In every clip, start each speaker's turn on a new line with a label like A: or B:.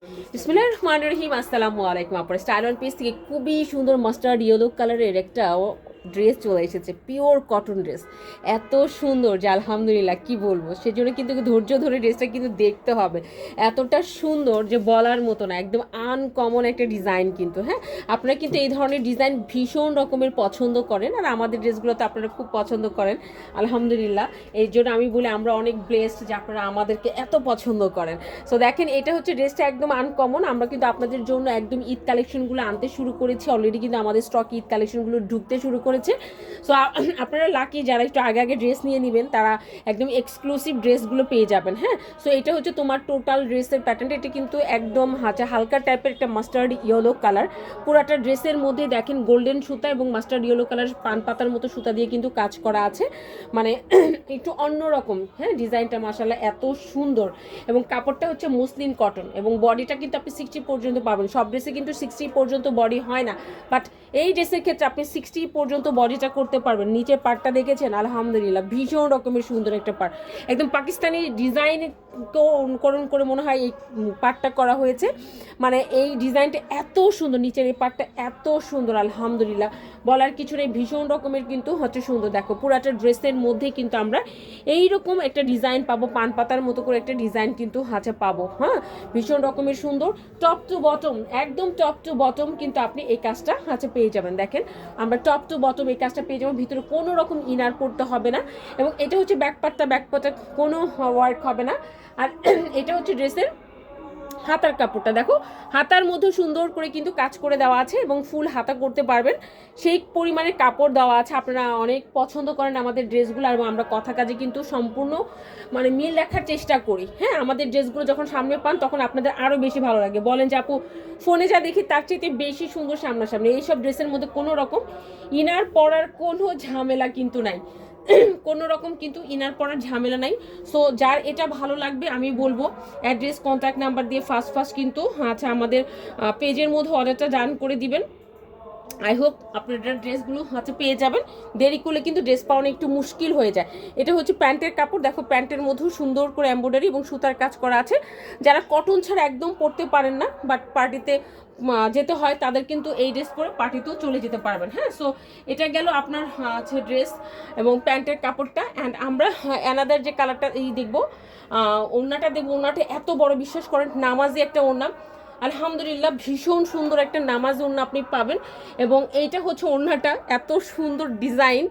A: বিসমিল্লাহির রহমানির রহিম। আসসালামু আলাইকুম। আপনার স্টাইল অন পিস থেকে খুবই সুন্দর মাস্টার্ড ইয়েলো কালারের একটা ড্রেস চলে এসেছে, পিওর কটন ড্রেস। এত সুন্দর যে আলহামদুলিল্লাহ কি বলবো, সেজন্য কিন্তু ধৈর্য ধরে ড্রেসটা কিন্তু দেখতে হবে। এতটা সুন্দর যে বলার মতো না, একদম আনকমন একটা ডিজাইন কিন্তু। হ্যাঁ, আপনারা কিন্তু এই ধরনের ডিজাইন ভীষণ রকমের পছন্দ করেন, আর আমাদের ড্রেসগুলো তো আপনারা খুব পছন্দ করেন আলহামদুলিল্লাহ। এই জন্য আমি বলি আমরা অনেক ব্লেসড যে আপনারা আমাদেরকে এত পছন্দ করেন। সো দেখেন, এটা হচ্ছে ড্রেসটা একদম আনকমন। আমরা কিন্তু আপনাদের জন্য একদম ঈদ কালেকশনগুলো আনতে শুরু করেছি অলরেডি, কিন্তু আমাদের স্টক ঈদ কালেকশনগুলো ঢুকতে শুরু করেছে। সো আপনারা লাকি যারা একটু আগে আগে ড্রেস নিয়ে নেবেন, তারা একদম এক্সক্লুসিভ ড্রেসগুলো পেয়ে যাবেন। হ্যাঁ, সো এটা হচ্ছে তোমার টোটাল ড্রেসের প্যাটার্নটা। এটা কিন্তু একদম হালকা টাইপের একটা মাস্টার্ড ইয়েলো কালার। পুরাটা ড্রেসের মধ্যে দেখেন গোল্ডেন সুতা এবং মাস্টার্ড ইয়েলো কালার পান পাতার মতো সুতা দিয়ে কিন্তু কাজ করা আছে, মানে একটু অন্যরকম। হ্যাঁ, ডিজাইনটা মাশাআল্লাহ এত সুন্দর, এবং কাপড়টা হচ্ছে মসলিন কটন, এবং বডিটা কিন্তু আপনি 60 পর্যন্ত পাবেন। সব ড্রেসে কিন্তু 60 পর্যন্ত বডি হয় না, বাট এই ড্রেসের ক্ষেত্রে আপনি 60 পর্যন্ত বডিটা করতে পারবেন। নিচের পার্টটা দেখেছেন আলহামদুলিল্লাহ, ভীষণ রকমের সুন্দর একটা পার্ট, একদম পাকিস্তানি ডিজাইনকেও অনুকরণ করে মনে হয় এই পার্টটা করা হয়েছে। মানে এই ডিজাইনটা এত সুন্দর, নিচের এই পার্টটা এত সুন্দর আলহামদুলিল্লাহ, বলার কিছু নেই। ভীষণ রকমের কিন্তু হচ্ছে সুন্দর। দেখো পুরাটা ড্রেসের মধ্যেই কিন্তু আমরা এইরকম একটা ডিজাইন পাবো, পান পাতার মতো করে একটা ডিজাইন কিন্তু হাতে পাবো। হ্যাঁ, ভীষণ রকমের সুন্দর। টপ টু বটম, একদম টপ টু বটম কিন্তু আপনি এই কাজটা হাতে পেয়ে যাবেন। দেখেন, আমরা টপ টু বটম এই কাজটা পেয়ে যাবো, ভিতরে কোনো রকম ইনার করতে হবে না। এবং এটা হচ্ছে ব্যাকপার্টটা কোনো ওয়ার্ক হবে না। আর এটা হচ্ছে ড্রেসের হাতার কাপড়টা। দেখো, হাতার মধ্যে সুন্দর করে কিন্তু কাজ করে দেওয়া আছে, এবং ফুল হাতা করতে পারবেন সেই পরিমাণে কাপড় দেওয়া আছে। আপনারা অনেক পছন্দ করেন আমাদের ড্রেসগুলো, এবং আমরা কথা কাজে কিন্তু সম্পূর্ণ মানে মিল রাখার চেষ্টা করি। হ্যাঁ, আমাদের ড্রেসগুলো যখন সামনে পান তখন আপনাদের আরও বেশি ভালো লাগে, বলেন যে আপু ফোনে যা দেখি তার চাইতে বেশি সুন্দর সামনাসামনি। এইসব ড্রেসের মধ্যে কোনো রকম ইনার পরার কোনো ঝামেলা কিন্তু নাই, কোনো রকম কিন্তু ইনার পরার ঝামেলা নাই। সো যার এটা ভালো লাগবে আমি বলবো অ্যাড্রেস কন্ট্যাক্ট নাম্বার দিয়ে ফার্স্ট কিন্তু আচ্ছা আমাদের পেজের মধ্যে অর্ডারটা ডান করে দিবেন। আই হোপ আপনারা ড্রেসগুলো হাতে পেয়ে যাবেন। দেরি করলে কিন্তু ড্রেস পাওয়ানো একটু মুশকিল হয়ে যায়। এটা হচ্ছে প্যান্টের কাপড়। দেখো, প্যান্টের মধ্যেও সুন্দর করে এমব্রয়ডারি এবং সুতার কাজ করা আছে। যারা কটন ছাড়া একদম পরতে পারেন না, বাট পার্টিতে যেতে হয়, তাদের কিন্তু এই ড্রেস পরে পার্টিতেও চলে যেতে পারবেন। হ্যাঁ, সো এটা গেল আপনার আছে ড্রেস এবং প্যান্টের কাপড়টা। অ্যান্ড আমরা অ্যানাদার যে কালারটা এই দেখবো, ওড়নাটা দেখবো। ওড়নাটা এত বড়, বিশ্বাস করেন নামাজি একটা ওড়না আলহামদুলিল্লাহ, ভীষণ সুন্দর একটা নামাজ ওড়না আপনি পাবেন। এবং এইটা হচ্ছে ওড়নাটা, এত সুন্দর ডিজাইন।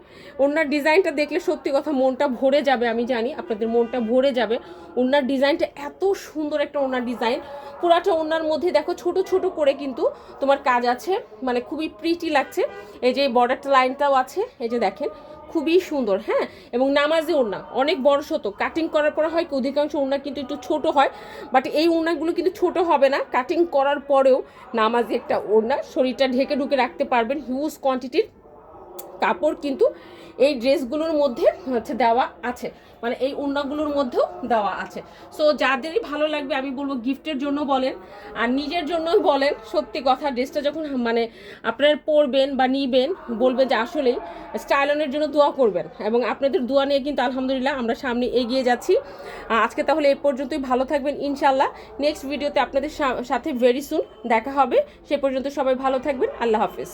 A: ওড়নার ডিজাইনটা দেখলে সত্যি কথা মনটা ভরে যাবে, আমি জানি আপনাদের মনটা ভরে যাবে। ওড়নার ডিজাইনটা এত সুন্দর একটা ওড়নার ডিজাইন। পুরাটা ওড়নার মধ্যে দেখো ছোট ছোট করে কিন্তু তোমার কাজ আছে, মানে খুবই প্রিটি লাগছে। এই যে বর্ডারটা লাইনটাও আছে, এই যে দেখেন খুবই সুন্দর। হ্যাঁ, এবং নামাজি ওড়না অনেক বড় শত, কাটিং করার পর হয় কি অধিকাংশ ওড়না কিন্তু একটু ছোট হয়, বাট এই ওড়নাগুলো কিন্তু ছোট হবে না। কাটিং করার পরেও নামাজি একটা ওড়না, শরীরটা ঢেকে ঢুকে রাখতে পারবেন। হিউজ কোয়ান্টিটির কাপড় কিন্তু এই ড্রেসগুলোর মধ্যে হচ্ছে দেওয়া আছে, মানে এই ওড়নাগুলোর মধ্যেও দেওয়া আছে। সো যাদেরই ভালো লাগবে আমি বলবো গিফটের জন্য বলেন আর নিজের জন্যই বলেন, সত্যি কথা ড্রেসটা যখন মানে আপনারা পরবেন বা নিবেন, বলবেন যে আসলেই স্টাইলনের জন্য দোয়া করবেন, এবং আপনাদের দোয়া নিয়ে কিন্তু আলহামদুলিল্লাহ আমরা সামনে এগিয়ে যাচ্ছি। আজকে তাহলে এই পর্যন্তই, ভালো থাকবেন ইনশাল্লাহ। নেক্সট ভিডিওতে আপনাদের সাথে ভেরি সুন দেখা হবে। সে পর্যন্ত সবাই ভালো থাকবেন। আল্লাহ হাফিজ।